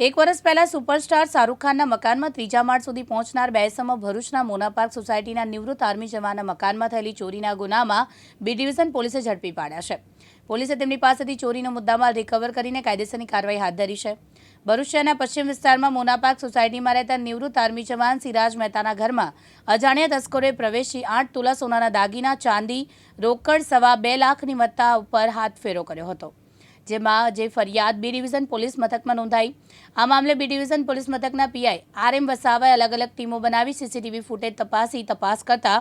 એક વર્ષ પહેલા સુપરસ્ટાર શાહરૂખ ખાનના મકાનમાં ત્રીજા માળ સુધી પહોંચનાર બે ઇસમો ભરૂચના મોના પાર્ક સોસાયટીના નિવૃત્ત આર્મી જવાનના મકાનમાં થયેલી ચોરીના ગુનામાં બી ડિવિઝન પોલીસે ઝડપી પાડ્યા છે। પોલીસે તેમની પાસેથી ચોરીનો મુદ્દામાલ રિકવર કરીને કાયદેસરની કાર્યવાહી હાથ ધરી છે। ભરૂચ શહેરના પશ્ચિમ વિસ્તારમાં મોના પાર્ક સોસાયટીમાં રહેતા નિવૃત્ત આર્મી જવાન સિરાજ મહેતાના ઘરમાં અજાણ્યા તસ્કરોએ પ્રવેશી 8 તોલા સોનાના દાગીના, ચાંદી, રોકડ સવા 2 લાખની મત્તા ઉપર હાથ ફેરો કર્યો હતો, જેમાં ફરિયાદ બી ડિવિઝન પોલીસ મથકમાં નોંધાઈ। આ મામલે બી ડિવિઝન પોલીસ મથકના પીઆઈ આર.એમ. વસાવાએ અલગ અલગ ટીમો બનાવી સીસીટીવી ફૂટેજ તપાસ કરતા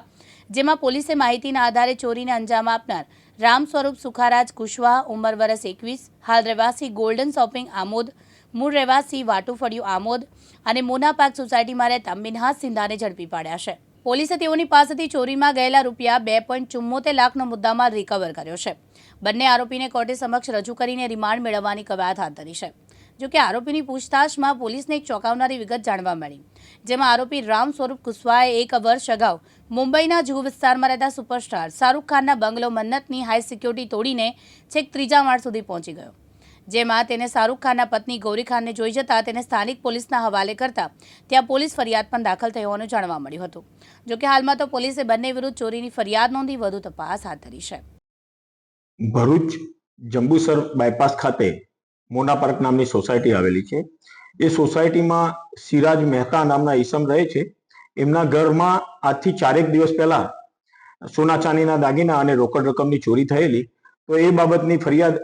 જેમાં પોલીસે માહિતીના આધારે ચોરીને અંજામ આપનાર રામ સ્વરૂપ સુખારાજ કુશવાહ, ઉંમર વર્ષ 21, હાલ રહેવાસી ગોલ્ડન શોપિંગ આમોદ, મૂળ રહેવાસી વાટુફળિયું આમોદ અને મોના પાર્ક સોસાયટીમાં રહેતા મિનહાજ સિંધાને ઝડપી પાડ્યા છે। પોલીસે તેઓની પાસેથી ચોરીમાં ગયેલા રૂપિયા 2.74 લાખનો મુદ્દામાલ રિકવર કર્યો છે। બંને આરોપીને કોર્ટે સમક્ષ રજૂ કરીને રિમાન્ડ મેળવવાની કવાયત હાથ ધરી છે। જોકે આરોપીની પૂછતાછમાં પોલીસને એક ચોંકાવનારી વિગત જાણવા મળી, જેમાં આરોપી રામ સ્વરૂપ કુશવાહે 1 વર્ષ અગાઉ મુંબઈના જુહુ વિસ્તારમાં રહેતા સુપરસ્ટાર શાહરૂખ ખાનના બંગલો મન્નતની હાઈ સિક્યોરિટી તોડીને છેક ત્રીજા માળ સુધી પહોંચી ગયો, જેમાં તેને શાહરૂખ ખાનના પત્ની ગૌરી ખાનને જોઈ જતા તેને સ્થાનિક પોલીસના હવાલે કરતા ત્યાં પોલીસ ફરિયાદ પણ દાખલ થઈ હોવાનું જાણવા મળ્યું હતું। જોકે હાલમાં તો પોલીસે બંને વિરુદ્ધ ચોરીની ફરિયાદ નોંધી વધુ તપાસ હાથ ધરી છે। ભરૂચ જંબુસર બાયપાસ ખાતે મોના પાર્ક નામની સોસાયટી આવેલી છે। એ સોસાયટીમાં સિરાજ મહેતા નામના ઈસમ રહે છે। એમના ઘરમાં આજથી 4 દિવસ પહેલા સોના ચાંદીના દાગીના અને રોકડ રકમની ચોરી થયેલી, તો એ બાબતની ફરિયાદ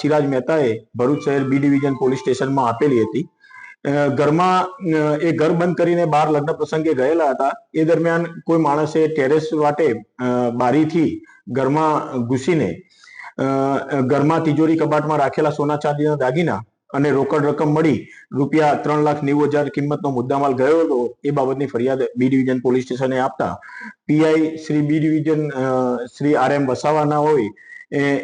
સિરાજ મહેતાએ ભરૂચ શહેર બી ડિવિઝન પોલીસ સ્ટેશનમાં આપેલી હતી। ઘરમાં એ ઘર બંધ કરીને બહાર લગ્ન પ્રસંગે ગયેલા હતા। એ દરમિયાન કોઈ માણસે ટેરેસ વાટે બારીથી ઘરમાં ઘૂસીને ઘરમાં તિજોરી કબાટમાં રાખેલા સોના ચાંદીના દાગીના અને રોકડ રકમ મળી રૂપિયા 3,90,000 કિંમતનો મુદ્દામાલ ગયો હતો। એ બાબતની ફરિયાદ બી ડિવિઝન પોલીસ સ્ટેશને આપતા PI Shri B division Shri R M. વસાવાના હોય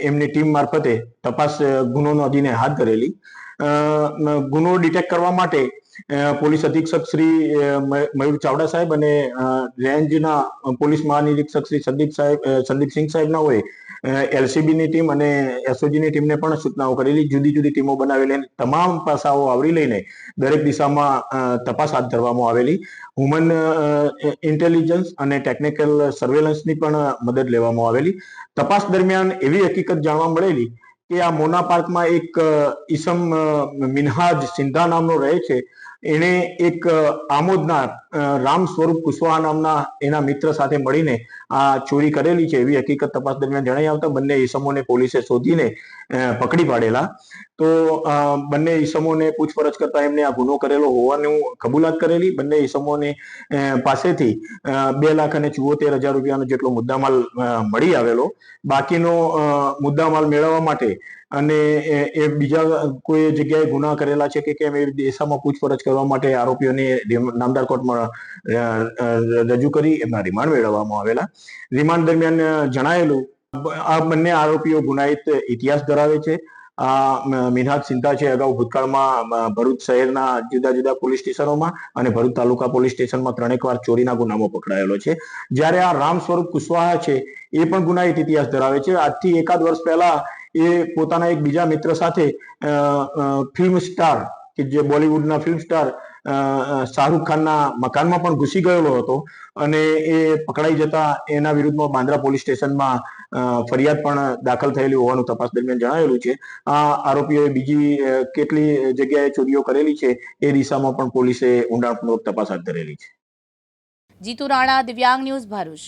એમની ટીમ મારફતે તપાસ ગુનો નોંધીને હાથ ધરેલી। ગુનો ડિટેક્ટ કરવા માટે પોલીસ અધિક્ષક શ્રી મયુર ચાવડા સાહેબ અને રેન્જના પોલીસ મહાનિરીક્ષક શ્રી સંદીપસિંહ સાહેબના હોય એલસીબીની ટીમ અને એસઓજીની ટીમને પણ સૂચનાઓ કરેલી। જુદી જુદી ટીમો બનાવેલી તમામ પાસાઓ આવરી લઈને દરેક દિશામાં તપાસ હાથ ધરવામાં આવેલી। હ્યુમન ઇન્ટેલિજન્સ અને ટેકનિકલ સર્વેલન્સની પણ મદદ લેવામાં આવેલી। તપાસ દરમિયાન એવી હકીકત જાણવા મળેલી કે આ મોના પાર્કમાં એક ઈસમ મિનહાજ સિંધા નામનો રહે છે। એને એક આમોદના રામ સ્વરૂપ કુશવાહ નામના એના મિત્ર સાથે મળીને આ ચોરી કરેલી છે એવી હકીકત તપાસ દરમિયાન જણાઈ આવતા બંને ઈસમોને પોલીસે શોધીને પકડી પાડેલા। તો બંને ઈસમોને પૂછપરછ કરતા એમને આ ગુનો કરેલો હોવાનું કબૂલાત કરેલી। બંને ઈસમોને પાસેથી 2,74,000 રૂપિયાનો જેટલો મુદ્દામાલ મળી આવેલો। બાકીનો મુદ્દામાલ મેળવવા માટે અને એ બીજા કોઈ જગ્યાએ ગુના કરેલા છે કે કેમ એ દિશામાં પૂછપરછ કરવા માટે આરોપીઓને નામદાર કોર્ટમાં રજૂ કરી એમના રિમાન્ડ મેળવવામાં આવેલા। રિમાન્ડ દરમિયાન જણાયેલું આ બંને આરોપીઓ ગુનાહિત ઇતિહાસ ધરાવે છે। આ મિનહાજ સિંધા છે અગાઉ ભૂતકાળમાં ભરૂચ શહેરના જુદા જુદા પોલીસ સ્ટેશનોમાં અને ભરૂચ તાલુકા પોલીસ સ્ટેશનમાં 3 વાર ચોરીના ગુનામાં પકડાયેલો છે। જ્યારે આ રામ સ્વરૂપ કુશવાહ છે એ પણ ગુનાહિત ઇતિહાસ ધરાવે છે। આજથી 1 વર્ષ પહેલા એ પોતાના એક બીજા મિત્ર સાથે ફિલ્મ સ્ટાર કે જે બોલિવૂડના ફિલ્મ સ્ટાર શાહરૂખ ખાનના મકાનમાં પણ ઘૂસી ગયેલો હતો અને એ પકડાઈ જતા એના વિરુદ્ધમાં બાંદ્રા પોલીસ સ્ટેશનમાં ફરિયાદ પણ દાખલ થયેલી હોવાનું તપાસ દરમિયાન જણાવેલું છે। આ આરોપીઓએ બીજી કેટલી જગ્યાએ ચોરીઓ કરેલી છે એ દિશામાં પણ પોલીસે ઊંડાણપૂર્વક તપાસ હાથ ધરેલી છે। જીતુ રાણા, દિવ્યાંગ ન્યૂઝ, ભરૂચ।